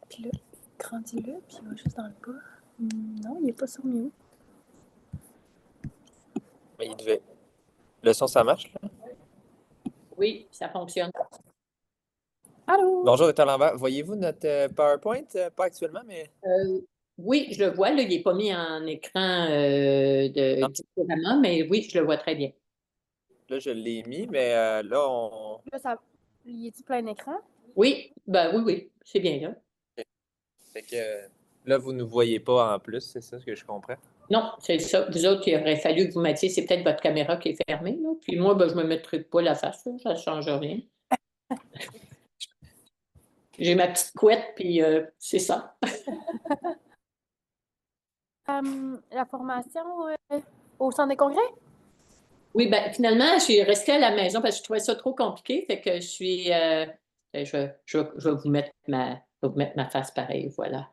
Puis là, grandis-le, puis il va juste dans le bas. Non, il n'est pas sur mute. Mais il devait. Le son, ça marche, là? Oui, ça fonctionne. Allô? Bonjour, Dr. Lambert. Voyez-vous notre PowerPoint? Pas actuellement, mais. Oui, je le vois. Là, il n'est pas mis en écran Non. différemment, mais oui, je le vois très bien. Là, je l'ai mis, mais là, on. Là, il est-tu plein écran? Oui, oui, c'est bien là. Fait que là, vous ne nous voyez pas en plus, c'est ça ce que je comprends? Non, c'est ça. Vous autres, il aurait fallu que vous mettiez, c'est peut-être votre caméra qui est fermée, là. Puis moi, ben, je ne me mettrai pas la face, là, ça ne change rien. J'ai ma petite couette, puis c'est ça. La formation au centre des congrès? Oui, ben finalement, je suis restée à la maison parce que je trouvais ça trop compliqué. Fait que je suis. Je vais vous mettre ma face pareille, voilà.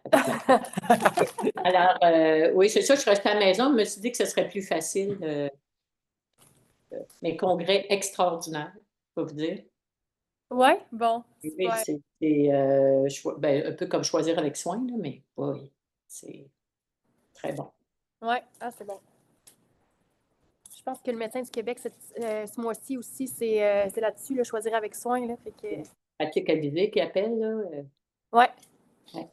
Alors, oui, c'est ça, je suis restée à la maison. Je me suis dit que ce serait plus facile. Mais congrès extraordinaire, je peux vous dire. Ouais, bon. Oui, Super. c'est ben, un peu comme choisir avec soin, là, mais oui, c'est très bon. Ouais, c'est bon. Je pense que le médecin du Québec, ce mois-ci aussi, c'est là-dessus, le choisir avec soin. Là, fait que... Pratique avisée qui appelle, là. Ouais. Ouais.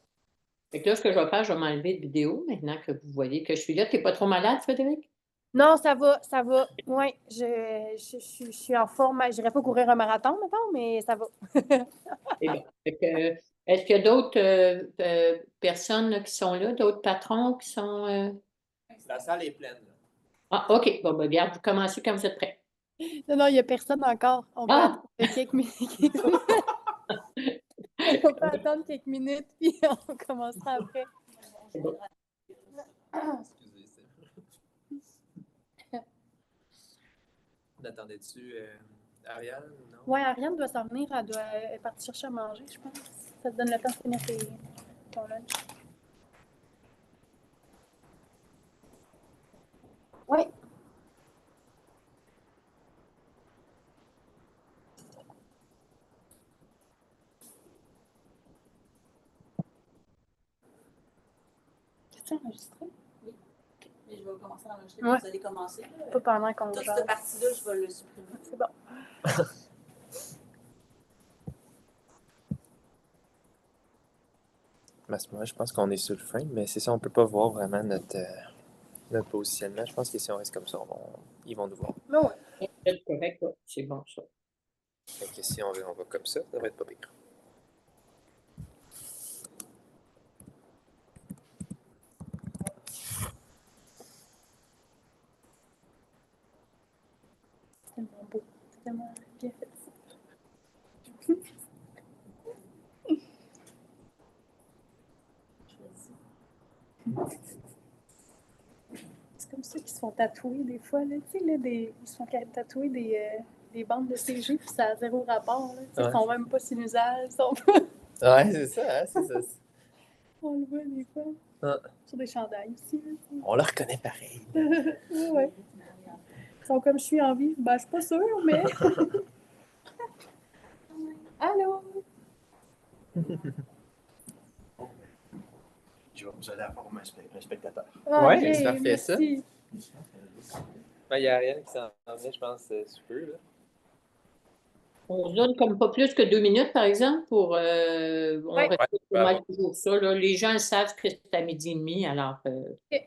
Fait que là, ce que je vais faire, je vais m'enlever de vidéo maintenant que vous voyez que je suis là. Tu n'es pas trop malade, Frédéric? Non, ça va, ça va. Oui, je suis en forme. Je n'irai pas courir un marathon, mettons, mais ça va. Eh bien, est-ce qu'il y a d'autres personnes là, qui sont là, d'autres patrons qui sont. La salle est pleine. Ah, OK. Bon, ben, regarde, vous commencez quand vous êtes prêts. Non, il n'y a personne encore. On peut attendre quelques minutes. On peut attendre quelques minutes, puis on commencera après. C'est bon. Excusez ça. N'attendais-tu Ariane ou non? Oui, Ariane doit s'en venir. Elle est partie chercher à manger, je pense. Ça te donne le temps de finir ton lunch. Oui. C'est enregistré? Oui. Mais je vais commencer à enregistrer. Ouais. Vous allez commencer. Pas pendant qu'on Toute jase. cette partie-là, je vais le supprimer. C'est bon. À ce moment, je pense qu'on est sur le frame, mais c'est ça, on ne peut pas voir vraiment notre positionnement. Je pense que si on reste comme ça, ils vont nous voir. Non, ouais. C'est correct, ouais. C'est bon, ça. Fait que si on va comme ça va être pas pire. C'est tellement beau. C'est tellement bien fait. C'est comme ceux qui se font tatouer des fois, là, tu sais, là, ils se font tatouer des bandes de CG, puis ça a zéro rapport, là, tu sais, Ouais. ils sont même pas sinusales, ils sont pas... Ouais, c'est ça, hein, c'est ça. On le voit des fois. Ah. Sur des chandails aussi, là, tu sais. On le reconnaît pareil. Ouais, ouais. Ils sont comme je suis en vie. Ben, je suis pas sûre, mais... Allô? Vous allez avoir un spectateur. Ah, Ouais, yeah, c'est parfait, ça. merci. Il y a Ariane qui s'en vient, je pense, super. Là. On se donne comme pas plus que 2 minutes, par exemple, pour. On Ouais. respecte Ouais, pas mal bon. toujours ça. Là. Les gens le savent que c'est à 12h30, alors. Ok.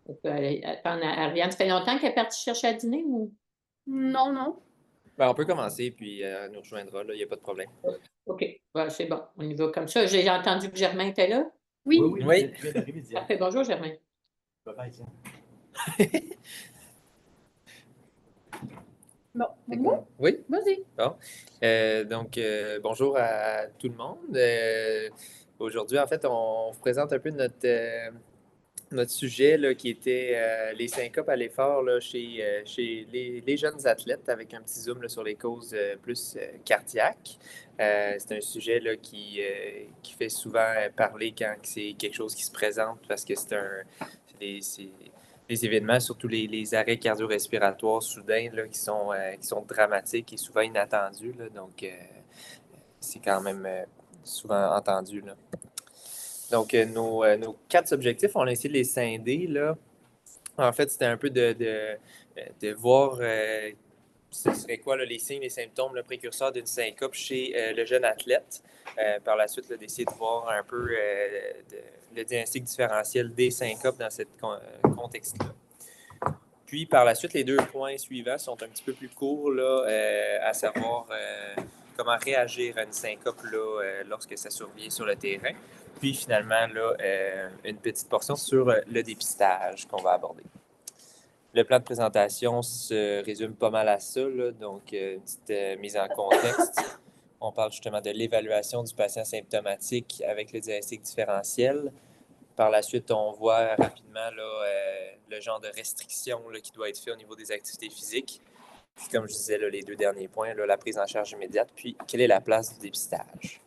On peut aller attendre Ariane. Ça fait longtemps qu'elle est partie chercher à dîner ou? Non, non. Ben, on peut commencer, puis elle nous rejoindra, il n'y a pas de problème. OK. Ouais, c'est bon. On y va comme ça. J'ai entendu que Germain était là. Oui. Oui. Je viens d'arriver, Diane. Parfait. Bonjour, Germain. Bye-bye, Diane. Bon, bon. Oui. Vas-y. Bon. Donc, bonjour à tout le monde. Aujourd'hui, en fait, on vous présente un peu notre sujet là, qui était les syncopes à l'effort là, chez les jeunes athlètes avec un petit zoom là, sur les causes plus cardiaques. C'est un sujet là, qui fait souvent parler quand c'est quelque chose qui se présente parce que c'est des événements, surtout les arrêts cardio-respiratoires soudains là, qui sont dramatiques et souvent inattendus. Là, donc, c'est quand même souvent entendu. Là. Donc, nos 4 objectifs, on a essayé de les scinder, là. En fait, c'était un peu de voir ce serait quoi là, les signes, les symptômes, le précurseur d'une syncope chez le jeune athlète. Par la suite, d'essayer de voir un peu le diagnostic différentiel des syncopes dans ce contexte-là. Puis, par la suite, les 2 points suivants sont un petit peu plus courts, là, à savoir comment réagir à une syncope là, lorsque ça survient sur le terrain. Puis, finalement, là, une petite portion sur le dépistage qu'on va aborder. Le plan de présentation se résume pas mal à ça, là. Donc, une petite mise en contexte. On parle justement de l'évaluation du patient symptomatique avec le diagnostic différentiel. Par la suite, on voit rapidement là, le genre de restriction là, qui doit être fait au niveau des activités physiques. Puis, comme je disais, là, les 2 derniers points, là, la prise en charge immédiate, puis quelle est la place du dépistage.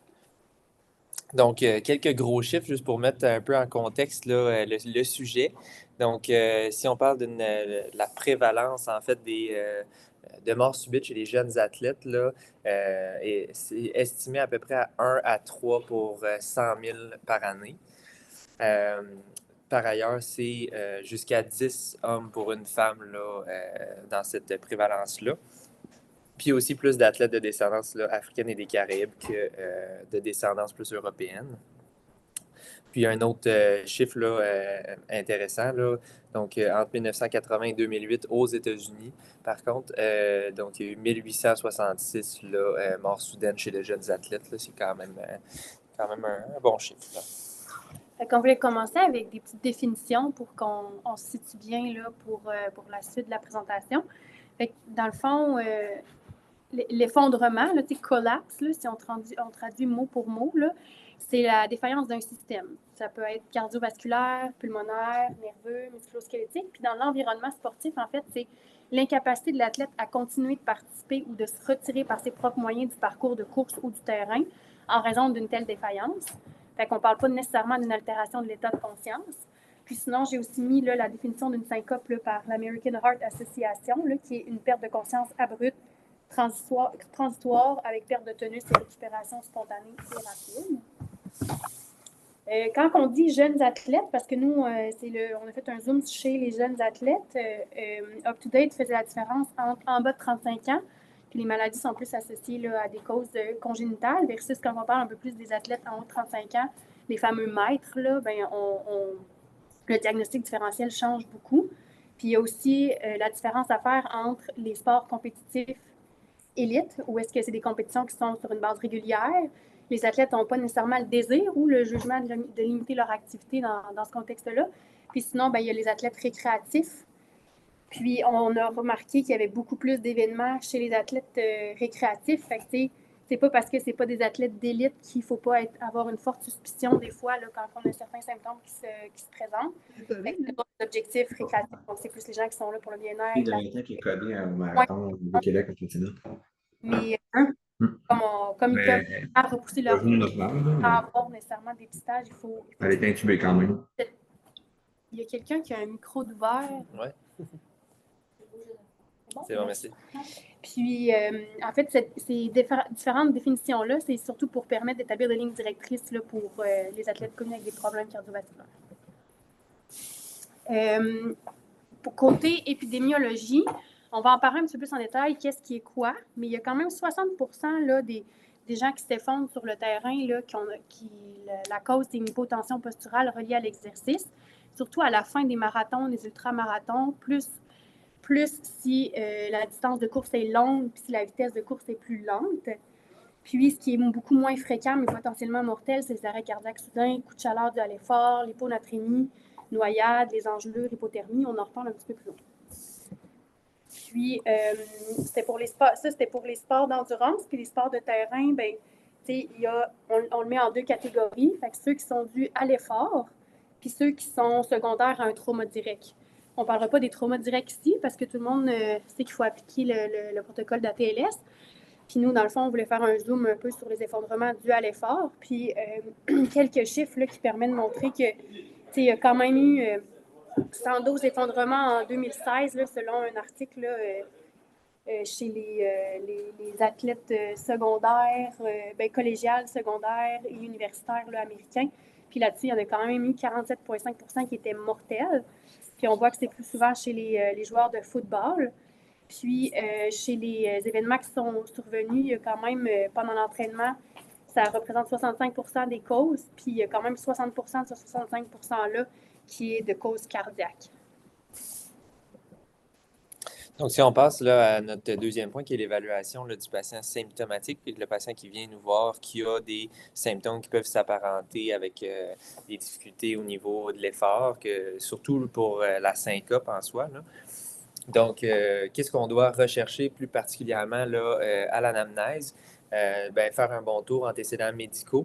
Donc, quelques gros chiffres juste pour mettre un peu en contexte là, le sujet. Donc, si on parle de la prévalence, en fait, de mort subite chez les jeunes athlètes, là, c'est estimé à peu près à 1 à 3 pour 100 000 par année. Par ailleurs, c'est jusqu'à 10 hommes pour une femme là, dans cette prévalence-là. Puis aussi plus d'athlètes de descendance là, africaine et des Caraïbes que de descendance plus européenne. Puis un autre chiffre là, intéressant, là, donc entre 1980 et 2008 aux États-Unis, par contre, donc il y a eu 1866 là, morts soudaines chez les jeunes athlètes. Là, c'est quand même un bon chiffre. Là. On voulait commencer avec des petites définitions pour qu'on se situe bien là, pour la suite de la présentation. Fait que, dans le fond, l'effondrement, là, collapse, là, si on traduit mot pour mot, là, c'est la défaillance d'un système. Ça peut être cardiovasculaire, pulmonaire, nerveux, musculo-squelettique. Puis dans l'environnement sportif, en fait, c'est l'incapacité de l'athlète à continuer de participer ou de se retirer par ses propres moyens du parcours de course ou du terrain en raison d'une telle défaillance. Fait qu'on ne parle pas nécessairement d'une altération de l'état de conscience. Puis sinon, j'ai aussi mis là, la définition d'une syncope là, par l'American Heart Association, là, qui est une perte de conscience abrupte, transitoire avec perte de tonus et récupération spontanée et rapide. Quand on dit jeunes athlètes, parce que nous, on a fait un zoom chez les jeunes athlètes, UpToDate faisait la différence entre en bas de 35 ans, puis les maladies sont plus associées là, à des causes congénitales, versus quand on parle un peu plus des athlètes en haut de 35 ans, les fameux maîtres, là, ben, le diagnostic différentiel change beaucoup. Puis il y a aussi la différence à faire entre les sports compétitifs élites, où est-ce que c'est des compétitions qui sont sur une base régulière. Les athlètes n'ont pas nécessairement le désir ou le jugement de limiter leur activité dans ce contexte-là. Puis sinon, ben, il y a les athlètes récréatifs. Puis on a remarqué qu'il y avait beaucoup plus d'événements chez les athlètes récréatifs. Fait que, c'est pas parce que c'est pas des athlètes d'élite qu'il faut pas avoir une forte suspicion des fois là, quand on a certains symptômes qui se présentent. Fait que c'est l'objectif récréatif. Donc c'est plus les gens qui sont là pour le bien-être. Il y a un temps qui est codé au marathon du Québec au continent. Mais comme ils peuvent repousser leur vie sans avoir nécessairement des dépistage, il faut elle est intubée quand même. Il y a quelqu'un qui a un micro d'ouvert. Oui. C'est bon, merci. Puis, en fait, ces différentes définitions-là, c'est surtout pour permettre d'établir des lignes directrices là, pour les athlètes connus avec des problèmes cardiovasculaires. Pour côté épidémiologie, on va en parler un petit peu plus en détail, qu'est-ce qui est quoi, mais il y a quand même 60% là, des gens qui s'effondrent sur le terrain, là, la cause, c'est une hypotension posturale reliée à l'exercice, surtout à la fin des marathons, des ultramarathons, plus si la distance de course est longue, puis si la vitesse de course est plus lente. Puis, ce qui est beaucoup moins fréquent, mais potentiellement mortel, c'est les arrêts cardiaques soudains, coups de chaleur dû à l'effort, l'hyponatrémie, noyade, les engelures, hypothermie. On en reparle un petit peu plus loin. Puis, c'était pour les sports d'endurance, puis les sports de terrain, ben, on le met en 2 catégories. Fait que ceux qui sont dus à l'effort, puis ceux qui sont secondaires à un trauma direct. On ne parlera pas des traumas directs ici, parce que tout le monde sait qu'il faut appliquer le protocole d'ATLS. Puis nous, dans le fond, on voulait faire un zoom un peu sur les effondrements dus à l'effort. Puis quelques chiffres là, qui permettent de montrer que il y a quand même eu 112 effondrements en 2016, là, selon un article là, chez les athlètes secondaires, collégiales, secondaires et universitaires là, américains. Puis là-dessus, il y en a quand même eu 47,5% qui étaient mortels. Puis on voit que c'est plus souvent chez les joueurs de football. Puis chez les événements qui sont survenus, il y a quand même, pendant l'entraînement, ça représente 65% des causes. Puis il y a quand même 60% de ce 65%-là qui est de cause cardiaque. Donc, si on passe là, à notre deuxième point, qui est l'évaluation là, du patient symptomatique, puis le patient qui vient nous voir, qui a des symptômes qui peuvent s'apparenter avec des difficultés au niveau de l'effort, surtout pour la syncope en soi, là. Donc, qu'est-ce qu'on doit rechercher plus particulièrement là, à l'anamnèse? Faire un bon tour antécédents médicaux.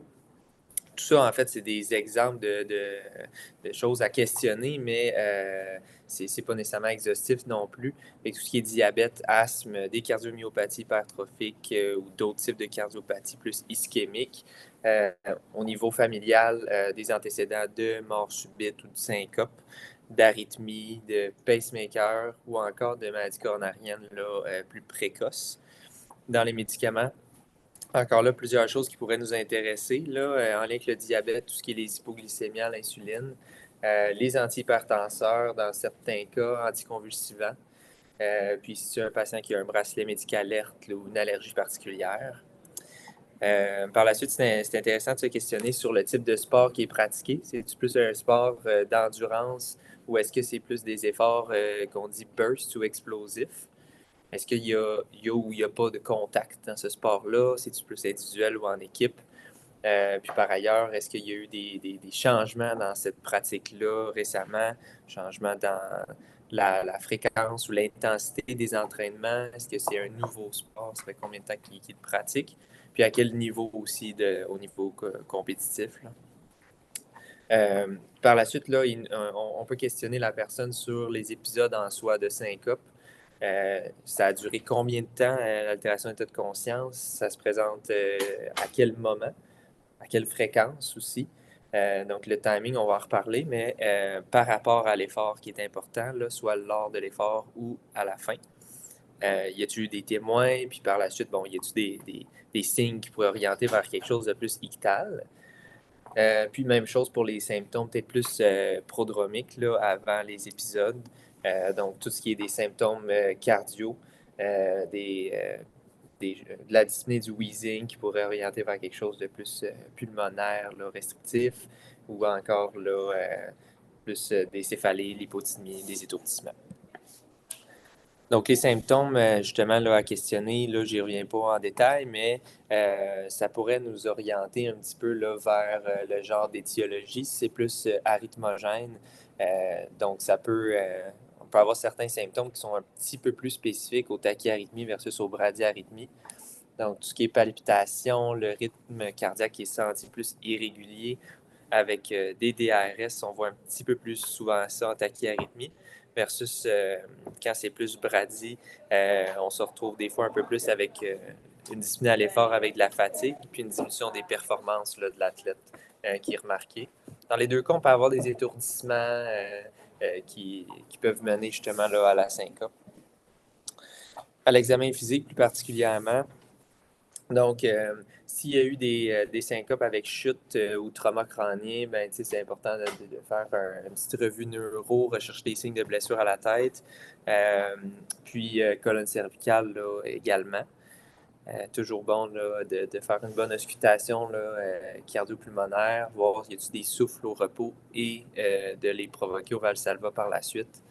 Tout ça, en fait, c'est des exemples de choses à questionner, mais ce n'est pas nécessairement exhaustif non plus. Et tout ce qui est diabète, asthme, des cardiomyopathies hypertrophiques ou d'autres types de cardiopathie plus ischémiques. Au niveau familial, des antécédents de mort subite ou de syncope, d'arythmie, de pacemaker ou encore de maladies coronariennes là, plus précoces. Dans les médicaments, encore là, plusieurs choses qui pourraient nous intéresser là, en lien avec le diabète, tout ce qui est les hypoglycémies à l'insuline, les antihypertenseurs, dans certains cas, anticonvulsivants. Puis si tu as un patient qui a un bracelet médical alerte là, ou une allergie particulière. Par la suite, c'est intéressant de se questionner sur le type de sport qui est pratiqué. C'est-tu plus un sport d'endurance ou est-ce que c'est plus des efforts qu'on dit burst ou explosifs? Est-ce qu'il y a ou il n'y a pas de contact dans ce sport-là? C'est-tu plus individuel ou en équipe? Puis par ailleurs, est-ce qu'il y a eu des changements dans cette pratique-là récemment? Changements dans la fréquence ou l'intensité des entraînements? Est-ce que c'est un nouveau sport? Ça fait combien de temps qu'il le pratique? Puis à quel niveau aussi au niveau compétitif, là? Par la suite, là, on peut questionner la personne sur les épisodes en soi de syncope. Ça a duré combien de temps, l'altération d'état de conscience? Ça se présente à quel moment? À quelle fréquence aussi? Donc, le timing, on va en reparler, mais par rapport à l'effort qui est important, là, soit lors de l'effort ou à la fin. Y a-t-il eu des témoins? Puis par la suite, bon, y a-t-il des signes qui pourraient orienter vers quelque chose de plus ictal? Puis même chose pour les symptômes peut-être plus prodromiques là, avant les épisodes. Donc, tout ce qui est des symptômes cardio, de la dyspnée du wheezing qui pourrait orienter vers quelque chose de plus pulmonaire, là, restrictif, ou encore là, plus des céphalées, l'hypothymie, des étourdissements. Donc, les symptômes, justement, là, à questionner, là, j'y reviens pas en détail, mais ça pourrait nous orienter un petit peu là, vers le genre d'étiologie. C'est plus arythmogène. Donc, on peut avoir certains symptômes qui sont un petit peu plus spécifiques aux tachyarrhythmies versus aux bradyarrhythmies. Donc, tout ce qui est palpitation, le rythme cardiaque qui est senti plus irrégulier avec des DRS, on voit un petit peu plus souvent ça en tachyarrhythmie versus quand c'est plus brady, on se retrouve des fois un peu plus avec une dyspnée à l'effort avec de la fatigue puis une diminution des performances là, de l'athlète qui est remarquée. Dans les deux cas, on peut avoir des étourdissements qui peuvent mener justement là, à la syncope. À l'examen physique plus particulièrement, donc, s'il y a eu des syncopes avec chute ou trauma crânien, ben, c'est important de faire une petite revue neuro, rechercher des signes de blessure à la tête, puis colonne cervicale là, également. Toujours bon là, de faire une bonne auscultation cardio-pulmonaire, voir s'il y a des souffles au repos et de les provoquer au Valsalva par la suite.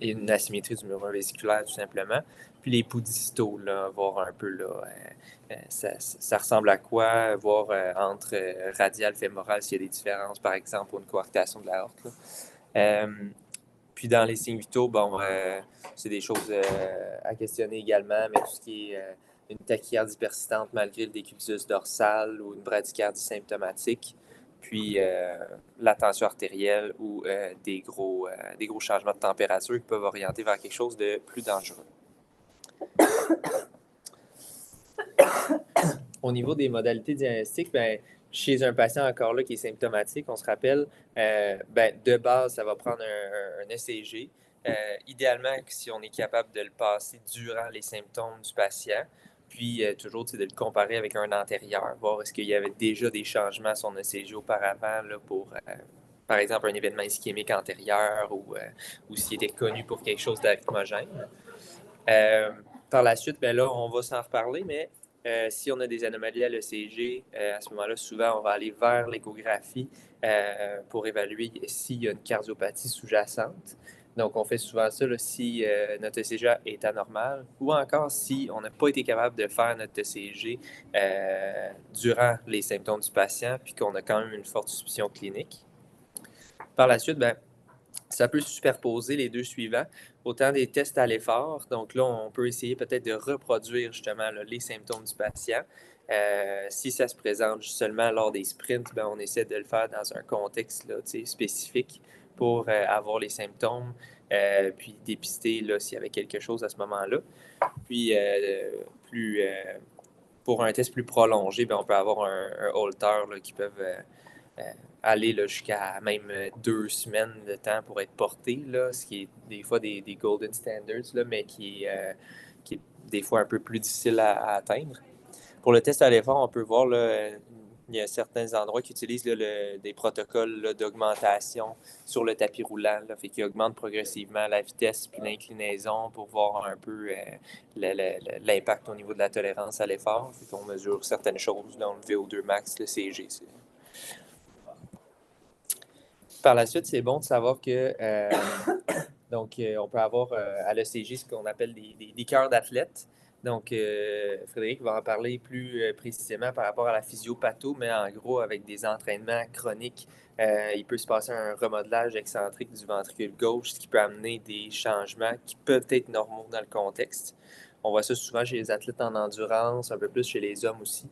Et une asymétrie du mur vésiculaire, tout simplement. Puis les pouls distaux, là, voir un peu, là, ça ressemble à quoi, voir entre radial, fémoral, s'il y a des différences, par exemple, pour une coarctation de l'aorte. Puis dans les signes vitaux, bon, c'est des choses à questionner également, mais tout ce qui est une tachycardie persistante malgré le décubitus dorsal ou une bradycardie symptomatique, puis la tension artérielle ou des gros changements de température qui peuvent orienter vers quelque chose de plus dangereux. Au niveau des modalités diagnostiques, ben, chez un patient encore là qui est symptomatique, on se rappelle, de base, ça va prendre un ECG. Idéalement, si on est capable de le passer durant les symptômes du patient, Puis, toujours de le comparer avec un antérieur, voir est-ce qu'il y avait déjà des changements à son ECG auparavant là, pour, par exemple, un événement ischémique antérieur ou s'il était connu pour quelque chose d'arythmogène. Par la suite, ben là, on va s'en reparler, mais si on a des anomalies à l'ECG, à ce moment-là, souvent, on va aller vers l'échographie pour évaluer s'il y a une cardiopathie sous-jacente. Donc, on fait souvent ça là, si notre ECG est anormal ou encore si on n'a pas été capable de faire notre ECG durant les symptômes du patient puis qu'on a quand même une forte suspicion clinique. Par la suite, ben, ça peut superposer les deux suivants, autant des tests à l'effort. Donc là, on peut essayer peut-être de reproduire justement là, les symptômes du patient. Si ça se présente seulement lors des sprints, ben, on essaie de le faire dans un contexte là, spécifique pour avoir les symptômes, puis dépister là, s'il y avait quelque chose à ce moment-là. Puis, pour un test plus prolongé, ben, on peut avoir un holter là, qui peuvent aller là, jusqu'à même 2 semaines de temps pour être porté, là, ce qui est des fois des golden standards, là, mais qui est des fois un peu plus difficile à atteindre. Pour le test à l'effort, on peut voir là, il y a certains endroits qui utilisent là, des protocoles là, d'augmentation sur le tapis roulant, là, fait qu'ils augmentent progressivement la vitesse puis l'inclinaison pour voir un peu l'impact au niveau de la tolérance à l'effort. Fait qu'on mesure certaines choses, là, le VO2 max, le CG. Par la suite, c'est bon de savoir que on peut avoir à l'ECG ce qu'on appelle des cœurs d'athlètes. Donc, Frédéric va en parler plus précisément par rapport à la physiopatho, mais en gros, avec des entraînements chroniques, il peut se passer un remodelage excentrique du ventricule gauche, ce qui peut amener des changements qui peuvent être normaux dans le contexte. On voit ça souvent chez les athlètes en endurance, un peu plus chez les hommes aussi.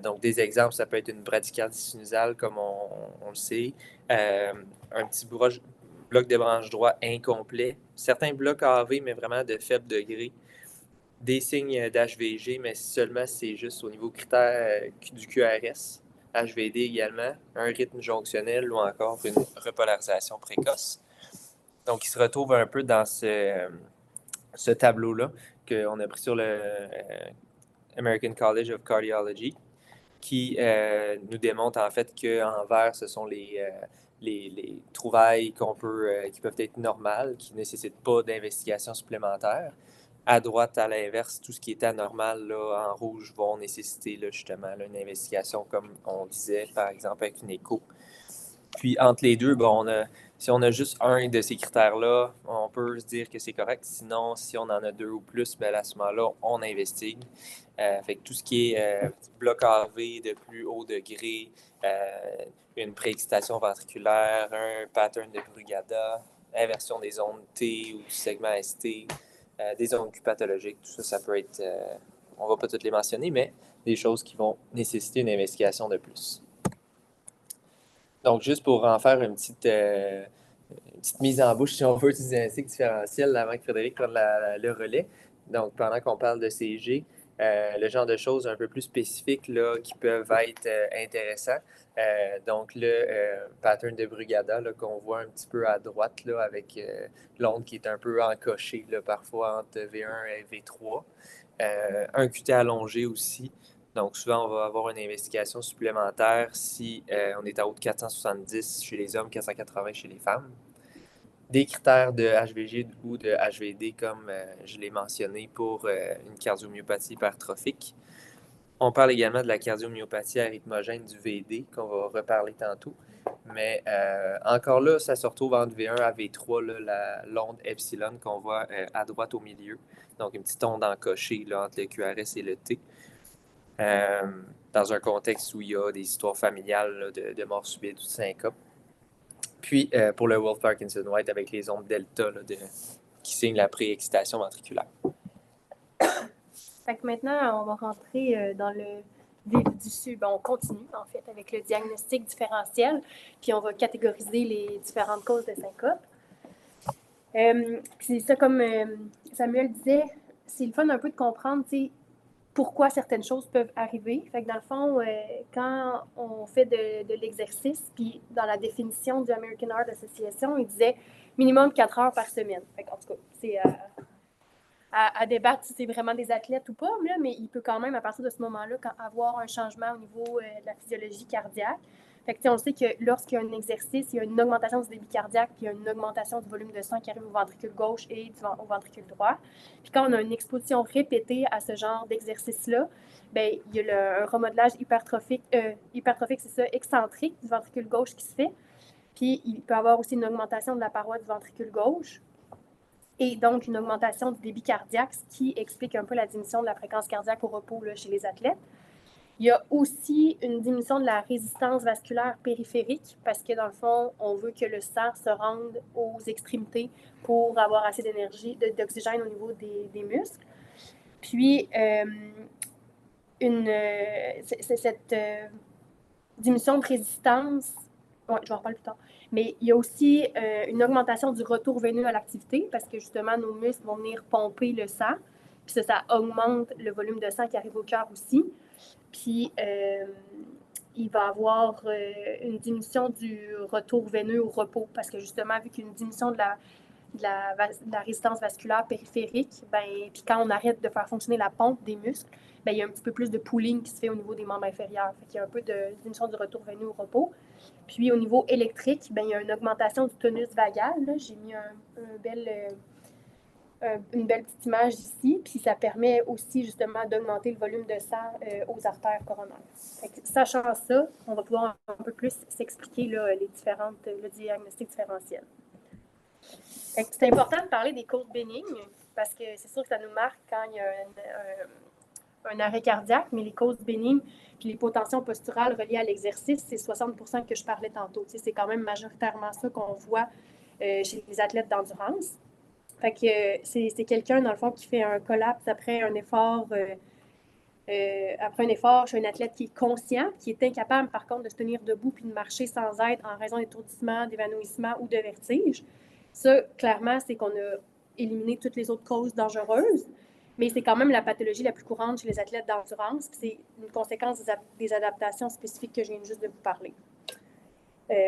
Donc, des exemples, ça peut être une bradycardie sinusale, comme on le sait, un petit bloc de branche droit incomplet, certains blocs AV, mais vraiment de faible degré, des signes d'HVG, mais seulement c'est juste au niveau critère du QRS, HVD également, un rythme jonctionnel ou encore une repolarisation précoce. Donc, il se retrouve un peu dans ce tableau-là qu'on a pris sur le American College of Cardiology, qui nous démontre en fait qu'en vert, ce sont les trouvailles qui peuvent être normales, qui ne nécessitent pas d'investigation supplémentaire. À droite, à l'inverse, tout ce qui est anormal là, en rouge vont nécessiter là, justement là, une investigation, comme on disait, par exemple avec une écho. Puis entre les deux, bon, si on a juste un de ces critères-là, on peut se dire que c'est correct. Sinon, si on en a deux ou plus, ben, à ce moment-là, on investigue. Fait que tout ce qui est bloc AV de plus haut degré, une préexcitation ventriculaire, un pattern de Brugada, inversion des ondes T ou segment ST, des ondes Q pathologiques, tout ça, ça peut être, on ne va pas toutes les mentionner, mais des choses qui vont nécessiter une investigation de plus. Donc, juste pour en faire une petite mise en bouche, si on veut, du diagnostic différentiel avant que Frédéric prenne le relais. Donc, pendant qu'on parle de CG, le genre de choses un peu plus spécifiques là, qui peuvent être intéressants. Donc, le pattern de Brugada qu'on voit un petit peu à droite là, avec l'onde qui est un peu encochée là, parfois entre V1 et V3. Un QT allongé aussi. Donc, souvent, on va avoir une investigation supplémentaire si on est à haut de 470 chez les hommes, 480 chez les femmes. Des critères de HVG ou de HVD, comme je l'ai mentionné, pour une cardiomyopathie hypertrophique. On parle également de la cardiomyopathie arythmogène du VD, qu'on va reparler tantôt. Mais encore là, ça se retrouve entre V1 à V3, là, l'onde epsilon qu'on voit à droite au milieu. Donc, une petite onde encochée là, entre le QRS et le T. Dans un contexte où il y a des histoires familiales là, de mort subite ou de syncope. Puis, pour le Wolff-Parkinson-White, avec les ondes delta là, qui signent la préexcitation ventriculaire. Fait que maintenant, on va rentrer dans le vif du sujet. On continue, en fait, avec le diagnostic différentiel, puis on va catégoriser les différentes causes de syncope. C'est ça, comme Samuel disait, c'est le fun un peu de comprendre, tu sais, pourquoi certaines choses peuvent arriver. Fait que dans le fond, quand on fait de l'exercice, puis dans la définition du American Heart Association, il disait minimum 4 heures par semaine. Fait en tout cas, c'est à débattre si c'est vraiment des athlètes ou pas, là, mais il peut quand même, à partir de ce moment-là, avoir un changement au niveau de la physiologie cardiaque. Fait que, on sait que lorsqu'il y a un exercice, il y a une augmentation du débit cardiaque, puis il y a une augmentation du volume de sang qui arrive au ventricule gauche et au ventricule droit. Puis quand on a une exposition répétée à ce genre d'exercice-là, bien, il y a un remodelage hypertrophique, c'est ça, excentrique du ventricule gauche qui se fait. Puis il peut y avoir aussi une augmentation de la paroi du ventricule gauche et donc une augmentation du débit cardiaque, ce qui explique un peu la diminution de la fréquence cardiaque au repos là, chez les athlètes. Il y a aussi une diminution de la résistance vasculaire périphérique parce que, dans le fond, on veut que le sang se rende aux extrémités pour avoir assez d'énergie, d'oxygène au niveau des muscles. Puis, cette diminution de résistance, ouais, je vais en reparler plus tard, mais il y a aussi une augmentation du retour veineux à l'activité parce que, justement, nos muscles vont venir pomper le sang. Puis ça augmente le volume de sang qui arrive au cœur aussi. Puis, il va y avoir une diminution du retour veineux au repos parce que justement, vu qu'il y a une diminution de la résistance vasculaire périphérique, ben, puis quand on arrête de faire fonctionner la pompe des muscles, ben, il y a un petit peu plus de pooling qui se fait au niveau des membres inférieurs. Fait qu'il y a un peu de diminution du retour veineux au repos. Puis au niveau électrique, ben, il y a une augmentation du tonus vagal. Là. J'ai mis une belle petite image ici, puis ça permet aussi justement d'augmenter le volume de sang aux artères coronaires. Fait que, sachant ça, on va pouvoir un peu plus s'expliquer là, le diagnostic différentiel. Fait que c'est important de parler des causes bénignes parce que c'est sûr que ça nous marque quand il y a un arrêt cardiaque, mais les causes bénignes puis les potentiels posturales reliées à l'exercice, c'est 60% que je parlais tantôt. C'est quand même majoritairement ça qu'on voit chez les athlètes d'endurance. Fait que c'est quelqu'un, dans le fond, qui fait un collapse après un effort chez un athlète qui est conscient, qui est incapable, par contre, de se tenir debout puis de marcher sans aide en raison d'étourdissement, d'évanouissement ou de vertige. Ça, clairement, c'est qu'on a éliminé toutes les autres causes dangereuses, mais c'est quand même la pathologie la plus courante chez les athlètes d'endurance, puis c'est une conséquence des adaptations spécifiques que je viens juste de vous parler.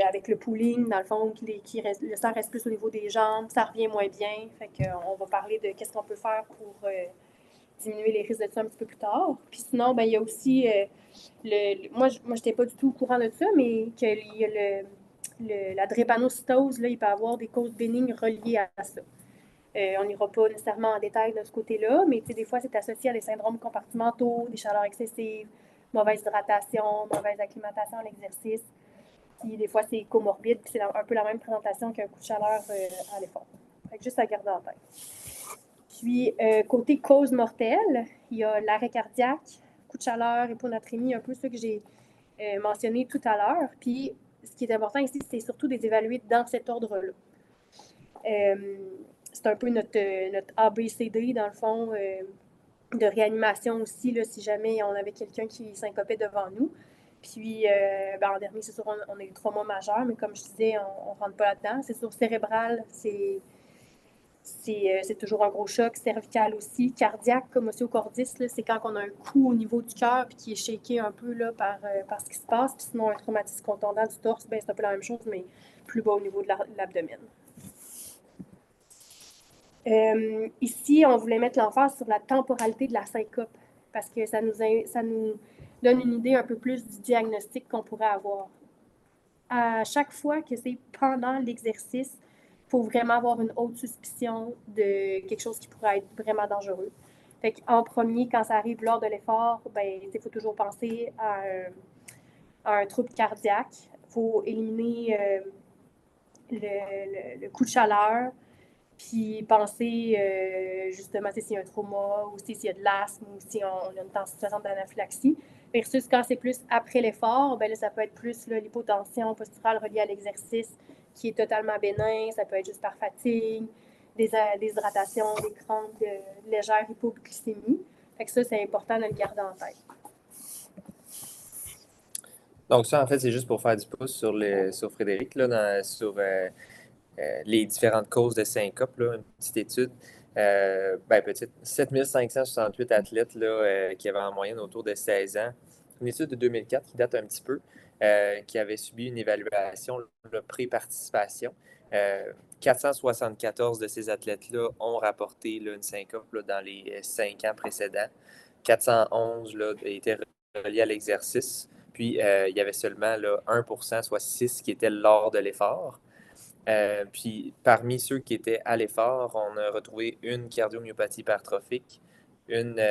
Avec le pooling, dans le fond, le sang reste plus au niveau des jambes, ça revient moins bien. Fait qu'on va parler de qu'est-ce qu'on peut faire pour diminuer les risques de ça un petit peu plus tard. Puis sinon, ben, il y a aussi, moi, je n'étais pas du tout au courant de ça, mais qu'il y a la drépanocytose, là, il peut y avoir des causes bénignes reliées à ça. On n'ira pas nécessairement en détail de ce côté-là, mais des fois, c'est associé à des syndromes compartimentaux, des chaleurs excessives, mauvaise hydratation, mauvaise acclimatation à l'exercice. Puis des fois, c'est comorbide, puis c'est un peu la même présentation qu'un coup de chaleur à l'effort. Fait que juste à garder en tête. Puis, côté cause mortelle, il y a l'arrêt cardiaque, coup de chaleur, hyponatrémie, un peu ce que j'ai mentionné tout à l'heure. Puis, ce qui est important ici, c'est surtout de les évaluer dans cet ordre-là. C'est un peu notre ABCD, dans le fond, de réanimation aussi, là, si jamais on avait quelqu'un qui syncopait devant nous. Puis, en dernier, c'est sûr, on a eu traumas majeurs, mais comme je disais, on ne rentre pas là-dedans. C'est sûr, cérébral, c'est toujours un gros choc. Cervical aussi. Cardiaque, comme osteocordis, c'est quand on a un coup au niveau du cœur puis qui est shaké un peu là, par ce qui se passe. Puis sinon, un traumatisme contondant du torse, ben, c'est un peu la même chose, mais plus bas au niveau de l'abdomen. Ici, on voulait mettre l'emphase sur la temporalité de la syncope parce que ça nous donne une idée un peu plus du diagnostic qu'on pourrait avoir. À chaque fois que c'est pendant l'exercice, il faut vraiment avoir une haute suspicion de quelque chose qui pourrait être vraiment dangereux. Fait qu'en premier, quand ça arrive lors de l'effort, ben, il faut toujours penser à un trouble cardiaque. Il faut éliminer le coup de chaleur, puis penser justement s'il y a un trauma ou s'il y a de l'asthme ou si on a une situation d'anaphylaxie. Versus quand c'est plus après l'effort, ben là, ça peut être plus l'hypotension posturale reliée à l'exercice qui est totalement bénin. Ça peut être juste par fatigue, des hydratations, des crampes, de légère hypoglycémie. Fait que ça, c'est important de le garder en tête. Donc ça, en fait, c'est juste pour faire du pouce sur Frédéric, là, sur les différentes causes de syncope, là, une petite étude. Petite, 7568 athlètes là, qui avaient en moyenne autour de 16 ans. Une étude de 2004 qui date un petit peu. qui avaient subi une évaluation de pré-participation. 474 de ces athlètes-là ont rapporté là, une syncope là, dans les 5 ans précédents. 411 là, étaient reliés à l'exercice. Puis, il y avait seulement là, 1%, soit 6, qui étaient lors de l'effort. Puis, parmi ceux qui étaient à l'effort, on a retrouvé une cardiomyopathie hypertrophique, une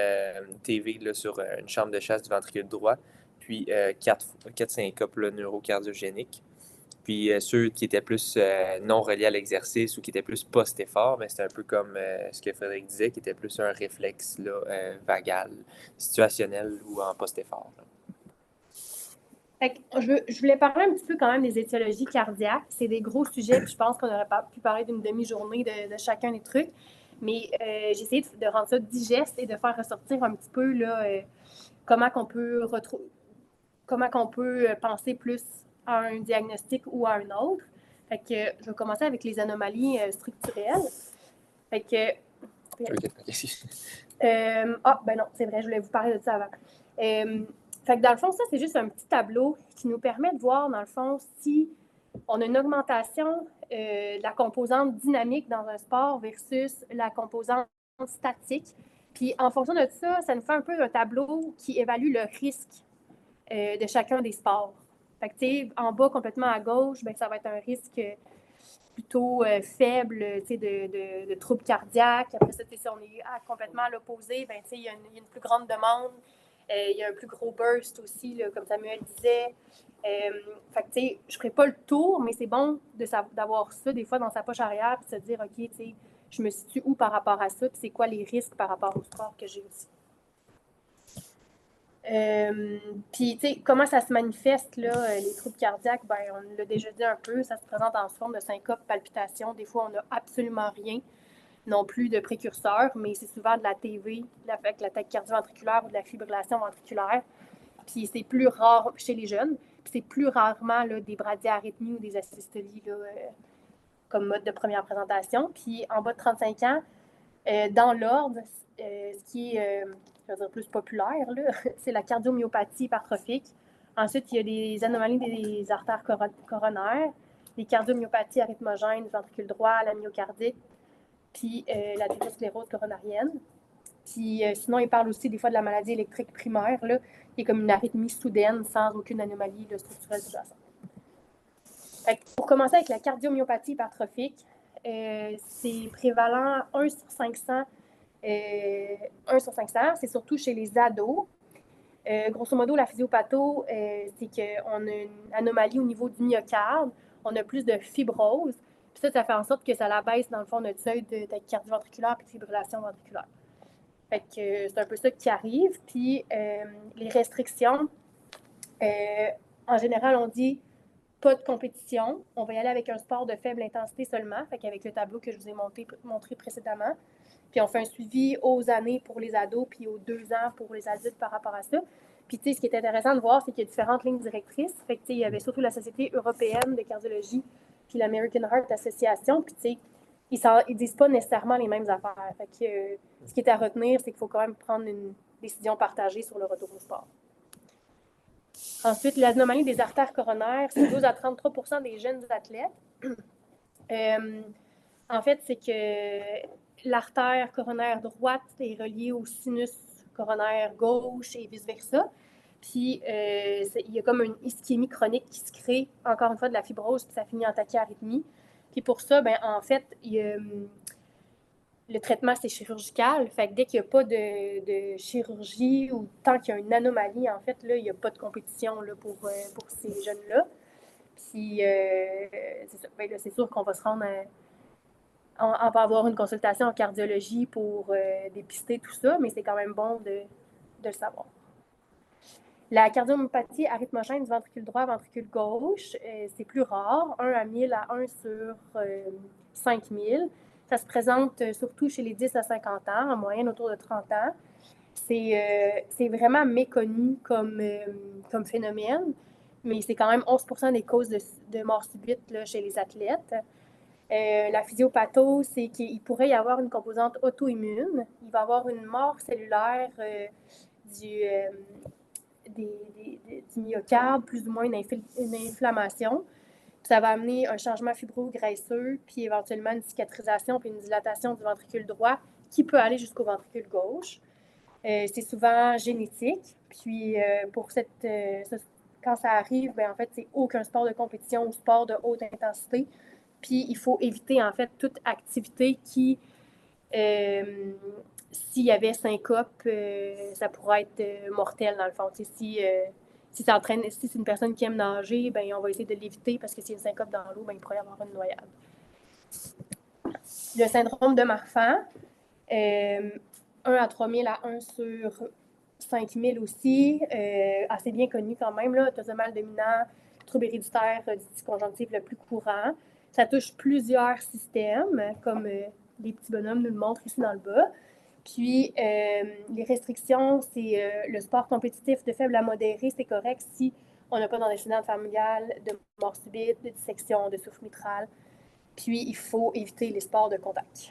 TV là, sur une chambre de chasse du ventricule droit, puis 4 syncopes neurocardiogéniques. Puis ceux qui étaient plus non reliés à l'exercice ou qui étaient plus post-effort, mais c'était un peu comme ce que Frédéric disait, qui était plus un réflexe là, vagal, situationnel ou en post-effort. Je voulais parler un petit peu quand même des étiologies cardiaques. C'est des gros sujets, puis je pense qu'on aurait pu parler d'une demi-journée de chacun des trucs. Mais j'ai essayé de rendre ça digeste et de faire ressortir un petit peu là, comment qu'on peut penser plus à un diagnostic ou à un autre. Fait que je vais commencer avec les anomalies structurelles. Fait que... ben non, c'est vrai, je voulais vous parler de ça avant. Fait que dans le fond, ça, c'est juste un petit tableau qui nous permet de voir, dans le fond, si on a une augmentation de la composante dynamique dans un sport versus la composante statique. Puis en fonction de ça, ça nous fait un peu un tableau qui évalue le risque de chacun des sports. Fait que, tu sais, en bas, complètement à gauche, ben, ça va être un risque plutôt faible de troubles cardiaques. Après ça, si on est complètement à l'opposé, ben, il y a une plus grande demande. Il y a un plus gros burst aussi, là, comme Samuel disait. Fait que, je ne ferai pas le tour, mais c'est bon d'avoir ça des fois dans sa poche arrière et de se dire, OK, je me situe où par rapport à ça, puis c'est quoi les risques par rapport au sport que j'ai aussi. Puis, tu sais, comment ça se manifeste, là, les troubles cardiaques? Ben, on l'a déjà dit un peu, ça se présente en forme de syncope, palpitation. Des fois, on n'a absolument rien non plus de précurseur, mais c'est souvent de la TV, avec la tachycardie ventriculaire ou de la fibrillation ventriculaire. Puis c'est plus rare chez les jeunes, puis c'est plus rarement là, des bradyarrhythmies ou des asystolies là, comme mode de première présentation. Puis en bas de 35 ans, dans l'ordre, ce qui est, je veux dire, plus populaire, là, c'est la cardiomyopathie hypertrophique. Ensuite, il y a des anomalies des artères coronaires, les cardiomyopathies arythmogènes du ventricule droit, la myocardite, puis la sclérose coronarienne. Puis sinon, il parle aussi des fois de la maladie électrique primaire, là, qui est comme une arythmie soudaine sans aucune anomalie structurelle sous-jacente. Pour commencer avec la cardiomyopathie hypertrophique, c'est prévalent 1 sur 500. 1 sur 500, c'est surtout chez les ados. Grosso modo, la physiopatho, c'est qu'on a une anomalie au niveau du myocarde, on a plus de fibrose, puis ça fait en sorte que ça l'abaisse dans le fond notre seuil de tachycardie ventriculaire et de fibrillation ventriculaire. Fait que c'est un peu ça qui arrive. Puis les restrictions, en général, on dit pas de compétition. On va y aller avec un sport de faible intensité seulement, fait qu'avec le tableau que je vous ai montré précédemment. Puis on fait un suivi aux années pour les ados, puis aux 2 ans pour les adultes par rapport à ça. Puis tu sais, ce qui est intéressant de voir, c'est qu'il y a différentes lignes directrices. Fait que tu sais, il y avait surtout la Société européenne de cardiologie, puis l'American Heart Association. Puis tu sais, ils disent pas nécessairement les mêmes affaires. Fait que ce qui est à retenir, c'est qu'il faut quand même prendre une décision partagée sur le retour au sport. Ensuite, l'anomalie des artères coronaires, c'est 12 à 33% des jeunes athlètes. En fait, c'est que l'artère coronaire droite est reliée au sinus coronaire gauche et vice-versa. Puis, il y a comme une ischémie chronique qui se crée, encore une fois, de la fibrose, puis ça finit en tachyarrhythmie. Puis pour ça, ben, en fait, le traitement, c'est chirurgical. Fait que dès qu'il n'y a pas de chirurgie ou tant qu'il y a une anomalie, en fait, là, il n'y a pas de compétition là, pour ces jeunes-là. Puis, c'est ça. Ben, là, c'est sûr qu'on va se rendre on va avoir une consultation en cardiologie pour dépister tout ça, mais c'est quand même bon de le savoir. La cardiomyopathie arythmogène du ventricule droit, ventricule gauche, c'est plus rare, 1 à 1000 à 1 sur 5000. Ça se présente surtout chez les 10 à 50 ans, en moyenne autour de 30 ans. C'est vraiment méconnu comme phénomène, mais c'est quand même 11% des causes de mort subite là, chez les athlètes. La physiopatho, c'est qu'il pourrait y avoir une composante auto-immune. Il va y avoir une mort cellulaire du myocarde, plus ou moins une inflammation. Puis ça va amener un changement fibro-graisseux, puis éventuellement une cicatrisation, puis une dilatation du ventricule droit qui peut aller jusqu'au ventricule gauche. C'est souvent génétique. Puis quand ça arrive, ben, en fait, c'est aucun sport de compétition ou sport de haute intensité. Puis il faut éviter, en fait, toute activité qui, s'il y avait syncope, ça pourrait être mortel, dans le fond. Si c'est une personne qui aime nager, ben, on va essayer de l'éviter parce que s'il y a une syncope dans l'eau, ben, il pourrait y avoir une noyade. Le syndrome de Marfan, 1 à 3 000 à 1 sur 5 000 aussi, assez bien connu quand même, là, autosomal dominant, trouble héréditaire du disque conjonctif le plus courant. Ça touche plusieurs systèmes, comme les petits bonhommes nous le montrent ici dans le bas. Puis, les restrictions, c'est le sport compétitif de faible à modéré, c'est correct si on n'a pas d'antécédent familial, de mort subite, de dissection, de souffle mitral. Puis, il faut éviter les sports de contact.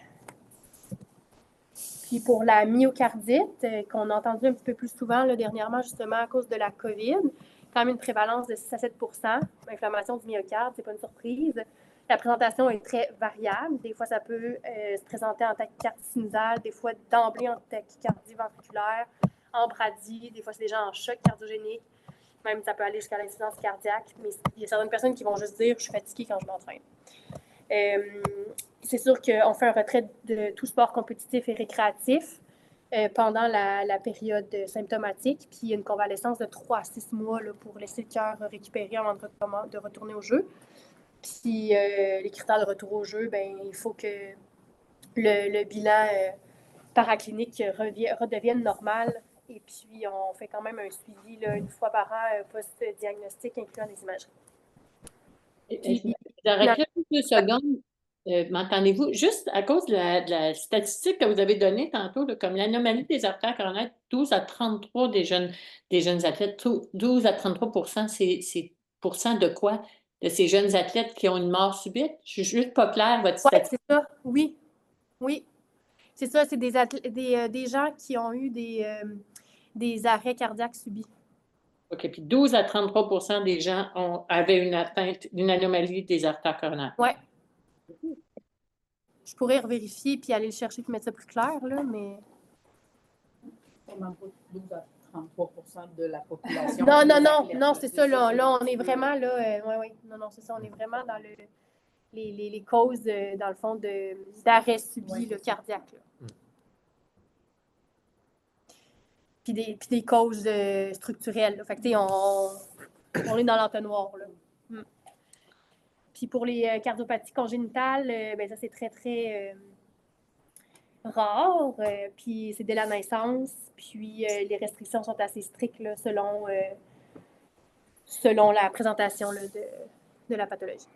Puis pour la myocardite, qu'on a entendu un petit peu plus souvent là, dernièrement, justement à cause de la COVID, quand même une prévalence de 6 à 7 d'inflammation du myocarde, c'est pas une surprise. La présentation est très variable. Des fois, ça peut se présenter en tachycardie sinusale, des fois d'emblée en tachycardie ventriculaire, en bradie, des fois c'est déjà en choc cardiogénique, même ça peut aller jusqu'à l'insuffisance cardiaque. Mais il y a certaines personnes qui vont juste dire « je suis fatiguée quand je m'entraîne ». C'est sûr qu'on fait un retrait de tout sport compétitif et récréatif pendant la période symptomatique, puis il y a une convalescence de 3 à 6 mois là, pour laisser le cœur récupérer avant de retourner au jeu. Puis les critères de retour au jeu, ben, il faut que le bilan paraclinique redevienne normal. Et puis, on fait quand même un suivi là, 1 fois par an post-diagnostic, incluant des imageries. J'arrête là 2 secondes. M'entendez-vous? Juste à cause de la statistique que vous avez donnée tantôt, là, comme l'anomalie des artères coronaires, 12 à 33 des jeunes athlètes, 12 à 33 c'est pourcent de quoi? De ces jeunes athlètes qui ont une mort subite? Je suis juste pas claire, votre statistique. Oui, c'est ça. Oui. Oui. C'est ça, c'est des gens qui ont eu des arrêts cardiaques subis. OK, puis 12 à 33 des gens avaient une atteinte, une anomalie des artères coronaires. Oui. Je pourrais revérifier puis aller le chercher et mettre ça plus clair, là, mais... Vraiment pas 12 à 33 de la population. Non, c'est ça, là, on est vraiment, là, non, c'est ça, on est vraiment dans les causes, dans le fond, d'arrêt subi cardiaque, là. Puis des causes structurelles, là. Fait que, on est dans l'entonnoir, là. Puis pour les cardiopathies congénitales, ben ça, c'est très, très rare. Puis c'est dès la naissance. Puis les restrictions sont assez strictes là, selon la présentation là, de la pathologie.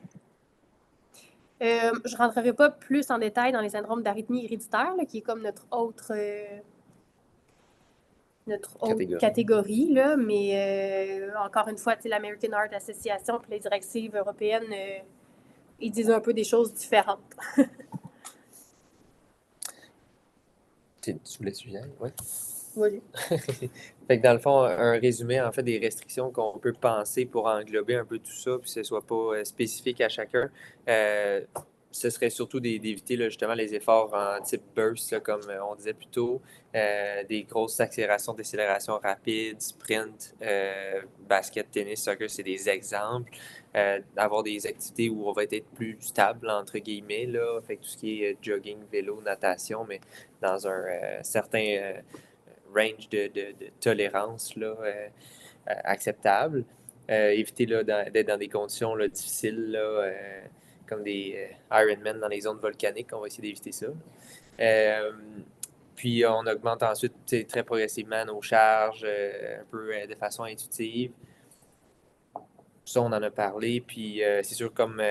Je ne rentrerai pas plus en détail dans les syndromes d'arythmie héréditaire, là, qui est comme notre autre catégorie, là, mais encore une fois, l'American Heart Association et les directives européennes, ils disent un peu des choses différentes. Tu voulais suivre? Oui. Oui. Fait que dans le fond, un résumé en fait des restrictions qu'on peut penser pour englober un peu tout ça, puis que ce ne soit pas spécifique à chacun. Ce serait surtout d'éviter là, justement les efforts en type burst, là, comme on disait plus tôt, des grosses accélérations, décélérations rapides, sprint, basket, tennis, soccer, c'est des exemples. Avoir des activités où on va être plus stable, entre guillemets, là, fait que tout ce qui est jogging, vélo, natation, mais dans un certain range de tolérance là, acceptable. Éviter là, d'être dans des conditions là, difficiles, là, comme des Ironman dans les zones volcaniques. On va essayer d'éviter ça. Puis on augmente ensuite très progressivement nos charges, un peu de façon intuitive. Ça, on en a parlé. Puis c'est sûr, comme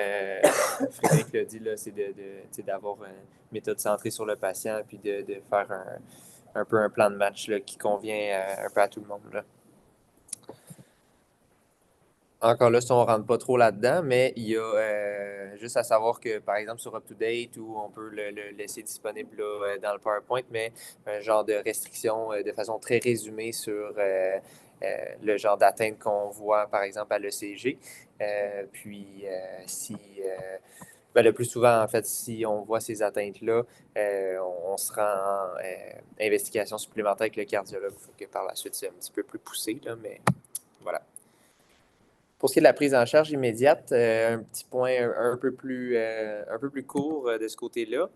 Frédéric l'a dit, là, c'est d'avoir une méthode centrée sur le patient, puis de faire un peu un plan de match là, qui convient un peu à tout le monde. Là. Encore là, si on ne rentre pas trop là-dedans, mais il y a juste à savoir que, par exemple, sur UpToDate, où on peut le laisser disponible là, dans le PowerPoint, mais un genre de restriction de façon très résumée sur le genre d'atteinte qu'on voit, par exemple, à l'ECG. Le plus souvent, en fait, si on voit ces atteintes-là, on se rend en investigation supplémentaire avec le cardiologue. Il faut que par la suite, c'est un petit peu plus poussé, là, mais voilà. Pour ce qui est de la prise en charge immédiate, un petit point un peu plus court de ce côté-là.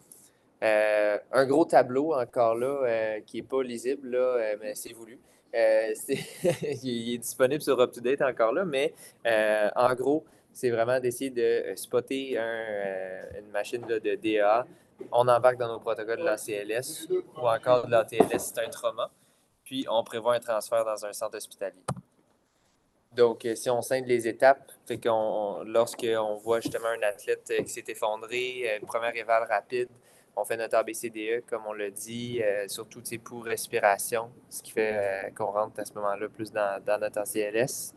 Un gros tableau encore là, qui n'est pas lisible, là, mais c'est voulu. Il est disponible sur UpToDate encore là, mais en gros, c'est vraiment d'essayer de spotter une machine là, de DEA. On embarque dans nos protocoles de l'ACLS ou encore de l'ATLS, c'est un trauma. Puis on prévoit un transfert dans un centre hospitalier. Donc, si on scinde les étapes, fait lorsqu'on voit justement un athlète qui s'est effondré, une première éval rapide, on fait notre ABCDE, comme on l'a dit, surtout pour respiration, ce qui fait qu'on rentre à ce moment-là plus dans notre ACLS.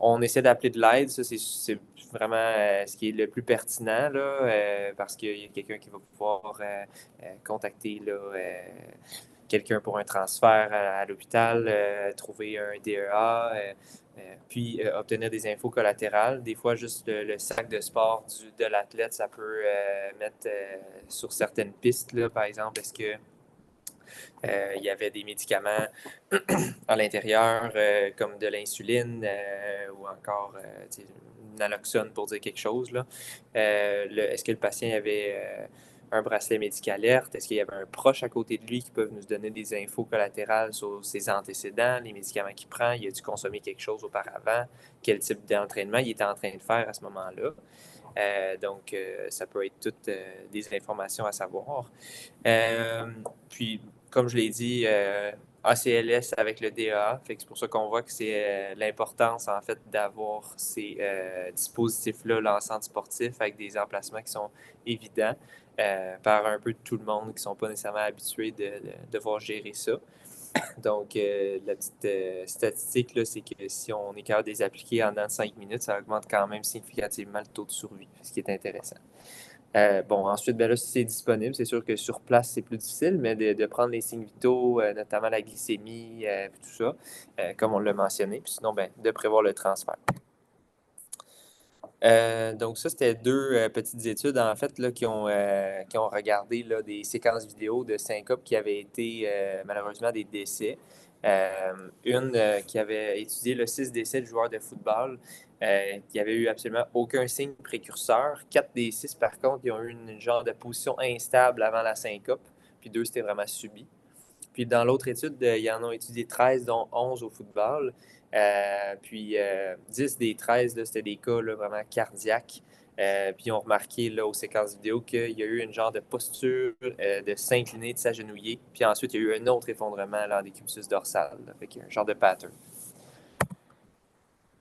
On essaie d'appeler de l'aide, ça c'est vraiment ce qui est le plus pertinent, là, parce qu'il y a quelqu'un qui va pouvoir contacter là, quelqu'un pour un transfert à l'hôpital, trouver un DEA, puis obtenir des infos collatérales. Des fois, juste le sac de sport de l'athlète, ça peut mettre sur certaines pistes. Là, par exemple, est-ce que il y avait des médicaments à l'intérieur, comme de l'insuline ou encore naloxone pour dire quelque chose. Là. Est-ce que le patient avait un bracelet médic-alerte? Est-ce qu'il y avait un proche à côté de lui qui peut nous donner des infos collatérales sur ses antécédents, les médicaments qu'il prend? Il a-tu consommé quelque chose auparavant? Quel type d'entraînement il était en train de faire à ce moment-là? Donc, ça peut être toutes des informations à savoir. Puis, comme je l'ai dit, ACLS avec le DEA, fait que c'est pour ça qu'on voit que c'est l'importance, en fait, d'avoir ces dispositifs-là, l'ensemble sportif, avec des emplacements qui sont évidents par un peu tout le monde qui ne sont pas nécessairement habitués de devoir gérer ça. Donc, la petite statistique, là, c'est que si on est capable de les appliquer en 5 minutes, ça augmente quand même significativement le taux de survie, ce qui est intéressant. Ensuite, là, si c'est disponible, c'est sûr que sur place, c'est plus difficile, mais de prendre les signes vitaux, notamment la glycémie, tout ça, comme on l'a mentionné, puis sinon, de prévoir le transfert. Donc, ça, c'était deux petites études, en fait, là, qui ont regardé là, des séquences vidéo de syncope qui avaient été, malheureusement, des décès. Une qui avait étudié le 6 décès de joueurs de football qui avait eu absolument aucun signe précurseur. 4 des 6, par contre, ils ont eu une genre de position instable avant la syncope, puis 2, c'était vraiment subi. Puis dans l'autre étude, ils en ont étudié 13, dont 11 au football. 10 des 13, là, c'était des cas là, vraiment cardiaques. Puis ils ont remarqué là, aux séquences vidéo qu'il y a eu une genre de posture de s'incliner, de s'agenouiller. Puis ensuite, il y a eu un autre effondrement lors des cubitus dorsales. Fait un genre de pattern.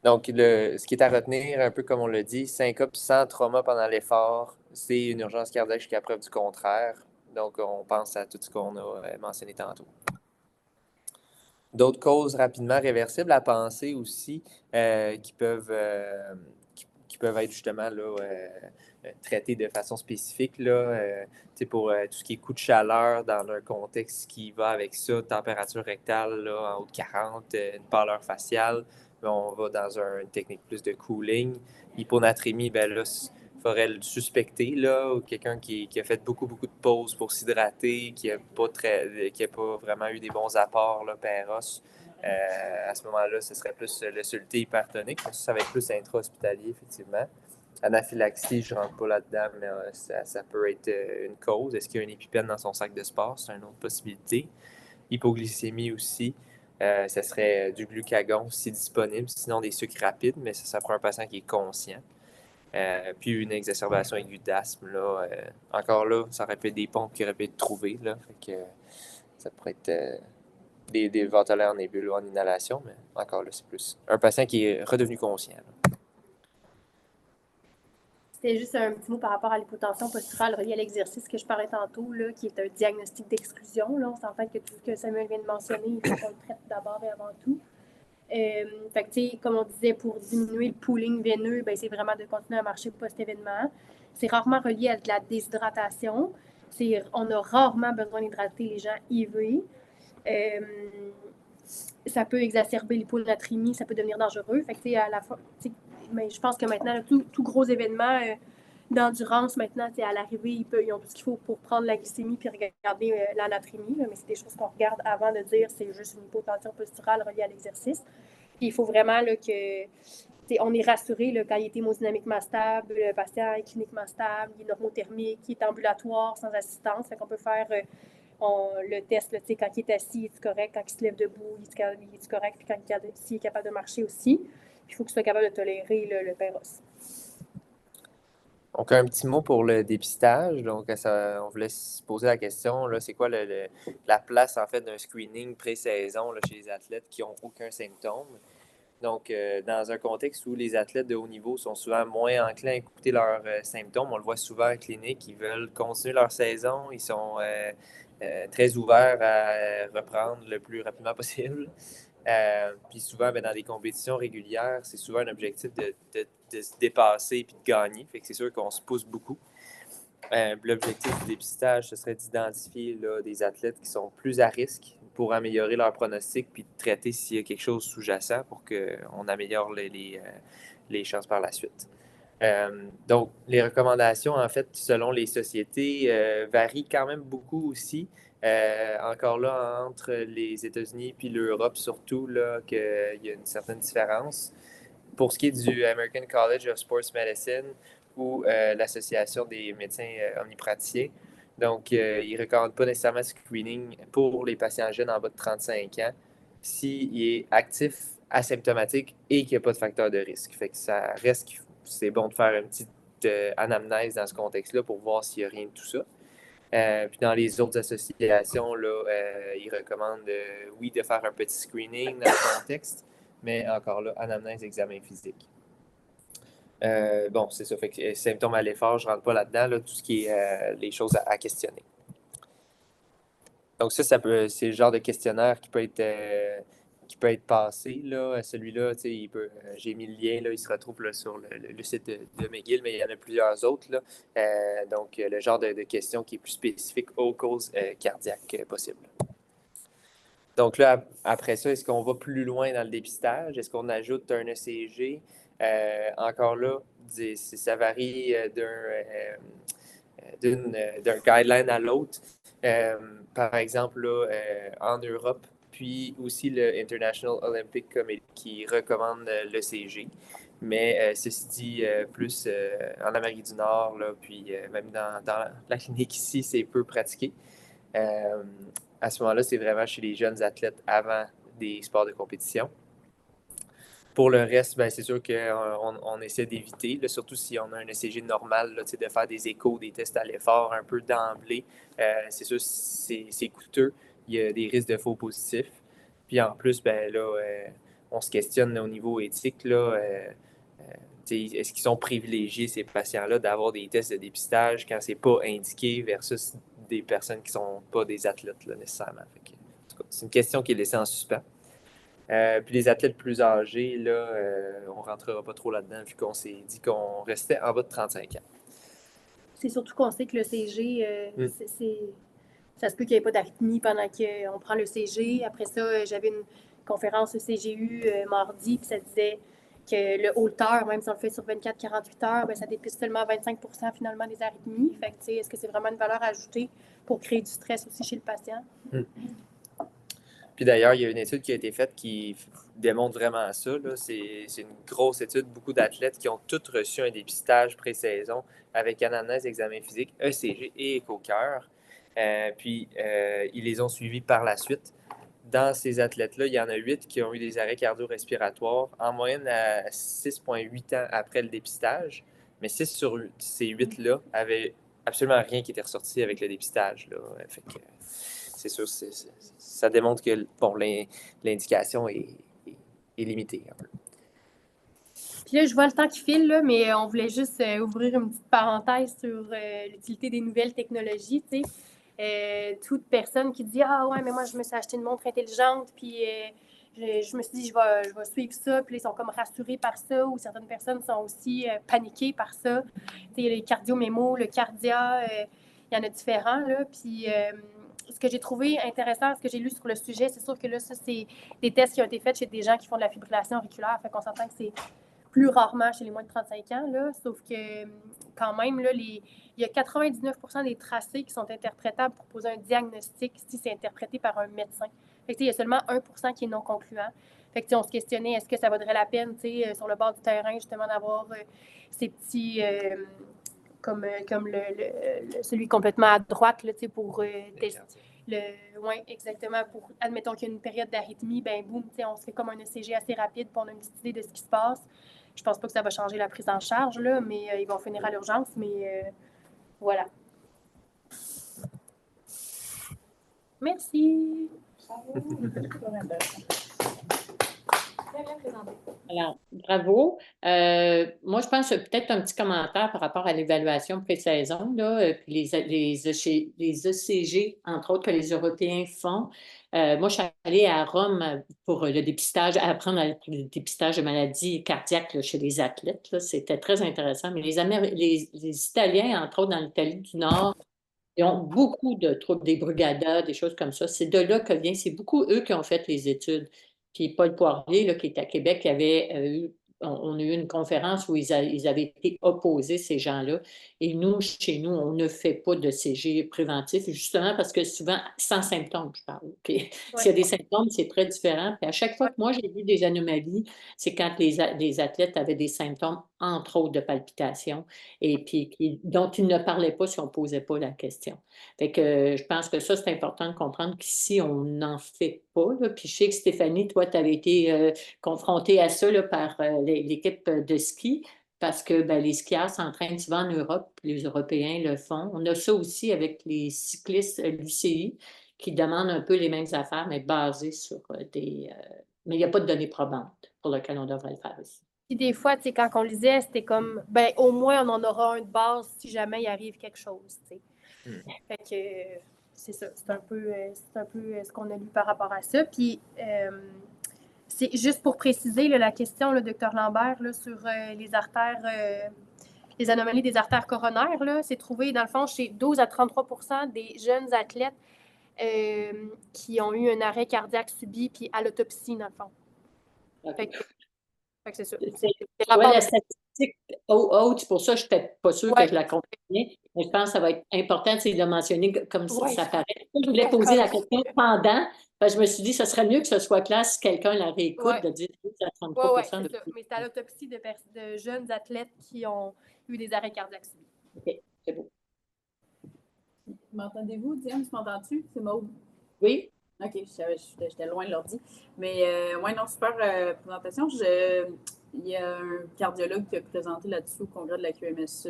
Donc, ce qui est à retenir, un peu comme on l'a dit, syncope sans trauma pendant l'effort, c'est une urgence cardiaque jusqu'à preuve du contraire. Donc, on pense à tout ce qu'on a mentionné tantôt. D'autres causes rapidement réversibles à penser aussi qui peuvent être justement là, traitées de façon spécifique là, pour tout ce qui est coup de chaleur dans un contexte qui va avec ça, température rectale là, en haut de 40, une pâleur faciale, on va dans une technique plus de cooling. Hyponatrémie, là, il faudrait le suspecter, là, ou quelqu'un qui a fait beaucoup de pauses pour s'hydrater, qui n'a pas vraiment eu des bons apports là, Péros. À ce moment-là, ce serait plus le soluté hypertonique. Ça va être plus intra-hospitalier, effectivement. Anaphylaxie, je ne rentre pas là-dedans, mais ça peut être une cause. Est-ce qu'il y a un épipène dans son sac de sport? C'est une autre possibilité. Hypoglycémie aussi. Ça serait du glucagon si disponible, sinon des sucres rapides, mais ça prend un patient qui est conscient. Puis une exacerbation aiguë d'asthme. Là, encore là, ça aurait pu être des pompes qui auraient pu être trouvées. Là, fait que, ça pourrait être des ventilateurs en nébule ou en inhalation, mais encore là, c'est plus un patient qui est redevenu conscient. Là. C'était juste un petit mot par rapport à l'hypotension posturale reliée à l'exercice que je parlais tantôt, là, qui est un diagnostic d'exclusion. Là. On s'entend que tout ce que Samuel vient de mentionner, il faut qu'on le traite d'abord et avant tout. Fait que, comme on disait, pour diminuer le pooling veineux, c'est vraiment de continuer à marcher post-événement. C'est rarement relié à de la déshydratation. On a rarement besoin d'hydrater les gens IV. ça peut exacerber l'hyponatrémie, ça peut devenir dangereux. Fait que, à la fois, mais je pense que maintenant, tout gros événement d'endurance, maintenant, à l'arrivée, ils ont tout ce qu'il faut pour prendre la glycémie puis regarder l'anatrémie. Mais c'est des choses qu'on regarde avant de dire c'est juste une hypotension posturale reliée à l'exercice. Puis il faut vraiment là, que on est rassuré là, quand il est hémodynamiquement stable, le patient est cliniquement stable, il est normothermique, il est ambulatoire, sans assistance. Fait qu'on peut faire le test, là, quand il est assis, il est correct, quand il se lève debout, il est correct, puis s'il est capable de marcher aussi. Il faut qu'il soit capable de tolérer le péros. Donc, un petit mot pour le dépistage. Donc, on voulait se poser la question, là, c'est quoi la place, en fait, d'un screening pré-saison là, chez les athlètes qui n'ont aucun symptôme? Donc, dans un contexte où les athlètes de haut niveau sont souvent moins enclins à écouter leurs symptômes, on le voit souvent en clinique, ils veulent continuer leur saison, ils sont très ouverts à reprendre le plus rapidement possible. Puis souvent, dans des compétitions régulières, c'est souvent un objectif de se dépasser et de gagner. Fait que c'est sûr qu'on se pousse beaucoup. L'objectif du dépistage, ce serait d'identifier là, des athlètes qui sont plus à risque pour améliorer leur pronostic puis de traiter s'il y a quelque chose sous-jacent pour qu'on améliore les chances par la suite. Donc, les recommandations, en fait, selon les sociétés, varient quand même beaucoup aussi. Encore là, entre les États-Unis et l'Europe, surtout, là, qu'il y a une certaine différence. Pour ce qui est du American College of Sports Medicine ou l'Association des médecins omnipraticiens, donc, ils ne recommandent pas nécessairement screening pour les patients jeunes en bas de 35 ans s'il est actif, asymptomatique et qu'il n'y a pas de facteur de risque. Fait que ça reste, c'est bon de faire une petite anamnèse dans ce contexte-là pour voir s'il n'y a rien de tout ça. Puis dans les autres associations, là, ils recommandent, oui, de faire un petit screening dans le contexte, mais encore là, anamnèse, examen physique. Bon, c'est ça. Fait que symptômes à l'effort, je ne rentre pas là-dedans, là, tout ce qui est les choses à questionner. Donc c'est le genre de questionnaire qui peut être passé. Là. Celui-là, j'ai mis le lien, là, il se retrouve là, sur le site de McGill, mais il y en a plusieurs autres. Là. Donc, le genre de questions qui est plus spécifique aux causes cardiaques possibles. Donc là, après ça, est-ce qu'on va plus loin dans le dépistage? Est-ce qu'on ajoute un ECG? Encore là, ça varie d'un guideline à l'autre. Par exemple, là, en Europe, puis aussi le International Olympic Committee qui recommande l'ECG. Mais ceci dit, plus en Amérique du Nord, là, puis même dans la clinique ici, c'est peu pratiqué. À ce moment-là, c'est vraiment chez les jeunes athlètes avant des sports de compétition. Pour le reste, c'est sûr qu'on essaie d'éviter, là, surtout si on a un ECG normal, là, de faire des échos, des tests à l'effort un peu d'emblée. C'est sûr c'est coûteux. Il y a des risques de faux positifs. Puis en plus, on se questionne là, au niveau éthique. Là, est-ce qu'ils sont privilégiés, ces patients-là, d'avoir des tests de dépistage quand c'est pas indiqué versus des personnes qui sont pas des athlètes là, nécessairement. C'est une question qui est laissée en suspens. Puis les athlètes plus âgés, là, on ne rentrera pas trop là-dedans vu qu'on s'est dit qu'on restait en bas de 35 ans. C'est surtout qu'on sait que le CG, ça se peut qu'il n'y ait pas d'arythmie pendant qu'on prend le CG. Après ça, j'avais une conférence au CGU mardi, puis ça disait que le holter, même si on le fait sur 24-48 heures, ça dépiste seulement 25% finalement des arythmies. Fait que, est-ce que c'est vraiment une valeur ajoutée pour créer du stress aussi chez le patient? Puis d'ailleurs, il y a une étude qui a été faite qui démontre vraiment ça. Là. C'est une grosse étude. Beaucoup d'athlètes qui ont tous reçu un dépistage pré-saison avec anamnèse, examen physique, ECG et écho-cœur. Puis, ils les ont suivis par la suite. Dans ces athlètes-là, il y en a 8 qui ont eu des arrêts cardio-respiratoires, en moyenne à 6,8 ans après le dépistage. Mais 6 sur ces 8-là avaient absolument rien qui était ressorti avec le dépistage. Là. Fait que, c'est sûr, ça démontre que l'indication est limitée un peu. Puis là, je vois le temps qui file, là, mais on voulait juste ouvrir une petite parenthèse sur l'utilité des nouvelles technologies. Toute personne qui dit « Ah ouais, mais moi, je me suis acheté une montre intelligente, puis je me suis dit, je vais suivre ça. » Puis là, ils sont comme rassurés par ça, ou certaines personnes sont aussi paniquées par ça. Les cardio-mémos, le cardia, il y en a différents, là. Puis ce que j'ai trouvé intéressant, ce que j'ai lu sur le sujet, c'est sûr que là, ça, c'est des tests qui ont été faits chez des gens qui font de la fibrillation auriculaire. Fait qu'on s'entend que c'est plus rarement chez les moins de 35 ans, là, sauf que quand même, là, il y a 99% des tracés qui sont interprétables pour poser un diagnostic si c'est interprété par un médecin. Fait que, il y a seulement 1% qui est non concluant. Fait que, on se questionnait, est-ce que ça vaudrait la peine, sur le bord du terrain, justement, d'avoir ces petits... comme celui complètement à droite, là, pour tester. Oui, exactement. Pour, admettons qu'il y a une période d'arythmie, ben boum, on se fait comme un ECG assez rapide, puis on a une petite idée de ce qui se passe. Je pense pas que ça va changer la prise en charge, là, mais ils vont finir à l'urgence, mais voilà. Merci. Alors, bravo. Moi, je pense peut-être un petit commentaire par rapport à l'évaluation pré-saison, là, puis les ECG, entre autres, que les Européens font. Moi, je suis allée à Rome pour le dépistage, apprendre le dépistage de maladies cardiaques là, chez les athlètes. C'était très intéressant. Mais les Italiens, entre autres, dans l'Italie du Nord, ils ont beaucoup de troubles, des brugadas, des choses comme ça. C'est de là que vient, c'est beaucoup eux qui ont fait les études. Puis Paul Poirier, là, qui est à Québec, avait on a eu une conférence où ils avaient été opposés, ces gens-là. Et nous, chez nous, on ne fait pas de CG préventif, justement parce que souvent, sans symptômes, je parle. Okay? S'il y a des symptômes, c'est très différent. Puis à chaque fois que moi, j'ai vu des anomalies, c'est quand les athlètes avaient des symptômes, entre autres de palpitations, et puis dont ils ne parlaient pas si on ne posait pas la question. Fait que je pense que ça, c'est important de comprendre qu'ici, on n'en fait pas. Là. Puis je sais que Stéphanie, toi, tu avais été confrontée à ça là, par l'équipe de ski, parce que ben, les skieurs s'entraînent souvent en Europe, les Européens le font. On a ça aussi avec les cyclistes l'UCI, qui demandent un peu les mêmes affaires, mais basées sur des... mais il n'y a pas de données probantes pour lesquelles on devrait le faire ici. Puis des fois, quand on lisait, c'était comme, ben au moins, on en aura un de base si jamais il arrive quelque chose, Fait que c'est ça, c'est un peu ce qu'on a lu par rapport à ça. Puis c'est juste pour préciser là, la question, le docteur Lambert, là, sur les artères, les anomalies des artères coronaires, là, c'est trouvé, dans le fond, chez 12 à 33% des jeunes athlètes qui ont eu un arrêt cardiaque subi, puis à l'autopsie, dans le fond. Fait que c'est ça. La statistique haute, c'est pour ça que je n'étais pas sûre que je la comprenais. Mais je pense que ça va être important de le mentionner comme ça paraît. Je voulais poser la question pendant, parce que je me suis dit que ce serait mieux que ce soit clair si quelqu'un la réécoute de dire à 33%. Oui, c'est ça. Mais c'est à l'autopsie de jeunes athlètes qui ont eu des arrêts cardiaques subis. OK, c'est beau. M'entendez-vous, Diane? Tu m'entends-tu? C'est Maud. Oui. OK, j'étais loin de l'ordi. Mais ouais, non, super présentation. Il y a un cardiologue qui a présenté là-dessus au congrès de la QMSE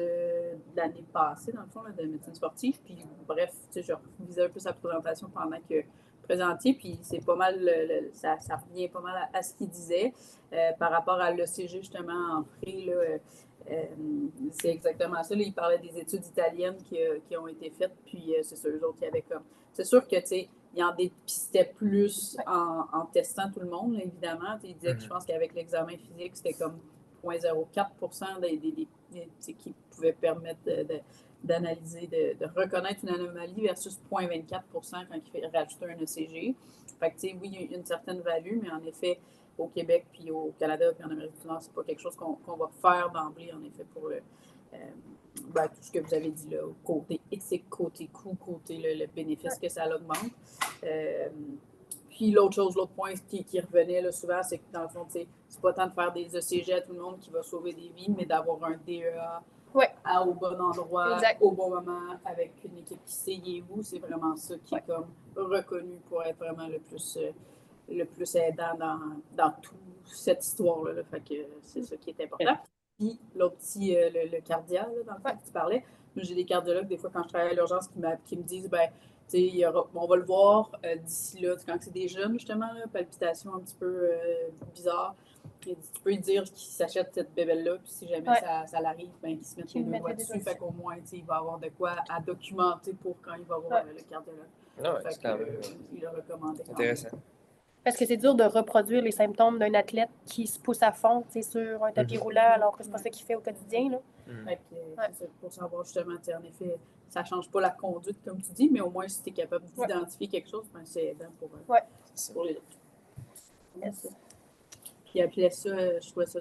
l'année passée, dans le fond, là, de médecine sportive. Puis bref, tu sais, je revisais un peu sa présentation pendant que présentiez, puis c'est pas mal, ça revient pas mal à ce qu'il disait par rapport à l'ECG, justement, en pré, là, c'est exactement ça. Là, il parlait des études italiennes qui ont été faites, puis c'est sûr, eux autres, il y avait comme... C'est sûr que, tu sais, il en dépistait plus en testant tout le monde, là, évidemment. Il disait que je pense qu'avec l'examen physique, c'était comme 0,04% qui pouvaient permettre d'analyser, de reconnaître une anomalie versus 0,24% quand il fait rajouter un ECG. Fait que, tu sais, oui, il y a une certaine value, mais en effet, au Québec, puis au Canada, puis en Amérique du Nord, c'est pas quelque chose qu'on va faire d'emblée, en effet, pour tout ce que vous avez dit là, côté éthique, côté coût, côté le bénéfice que ça augmente. Puis l'autre point qui revenait là, souvent, c'est que dans le fond, c'est pas tant de faire des ECG à tout le monde qui va sauver des vies, mais d'avoir un DEA au bon endroit, au bon moment, avec une équipe qui sait il est où. C'est vraiment ça qui est comme reconnu pour être vraiment le plus aidant dans toute cette histoire-là. Là. Fait que c'est ça qui est important. Puis l'autre petit, le cardia, là, dans le fait que tu parlais. Moi, j'ai des cardiologues, des fois, quand je travaille à l'urgence, qui me disent, on va le voir d'ici là, quand c'est des jeunes, justement, là, palpitations un petit peu bizarres. Tu peux lui dire qu'il s'achète cette bébelle-là, puis si jamais ça l'arrive, qu'il se mette les deux doigts dessus. Fait qu'au moins, il va avoir de quoi à documenter pour quand il va voir le cardiologue. Non, c'est quand même il le recommandait. intéressant. Parce que c'est dur de reproduire les symptômes d'un athlète qui se pousse à fond, tu sais, sur un tapis roulant, alors que c'est pas ça qu'il fait au quotidien, là. Fait que, c'est ça, pour savoir justement, tu sais, en effet, ça change pas la conduite, comme tu dis, mais au moins, si tu es capable d'identifier quelque chose, ben, c'est aidant pour les autres. Yes. Puis il appelait ça, je trouvais ça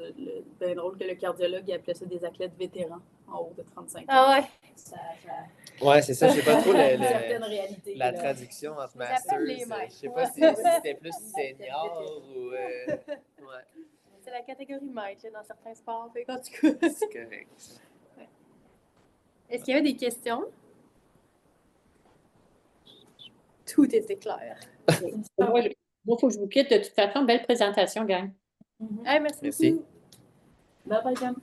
bien drôle que le cardiologue il appelait ça des athlètes vétérans en haut de 35 ans. Ah ouais. Ouais, c'est ça, je sais pas trop Une certaine réalité. la là. traduction entre Ils appellent masters. les Je maîtres. sais pas si c'était plus senior ou. Ouais, C'est la catégorie maître là, dans certains sports. Fait qu'en tout cas. c'est correct. Est-ce qu'il y avait des questions? Tout était clair. Moi, il faut que je vous quitte. De toute façon, belle présentation, gang. Hey, merci Merci. beaucoup. Bye bye, Cam.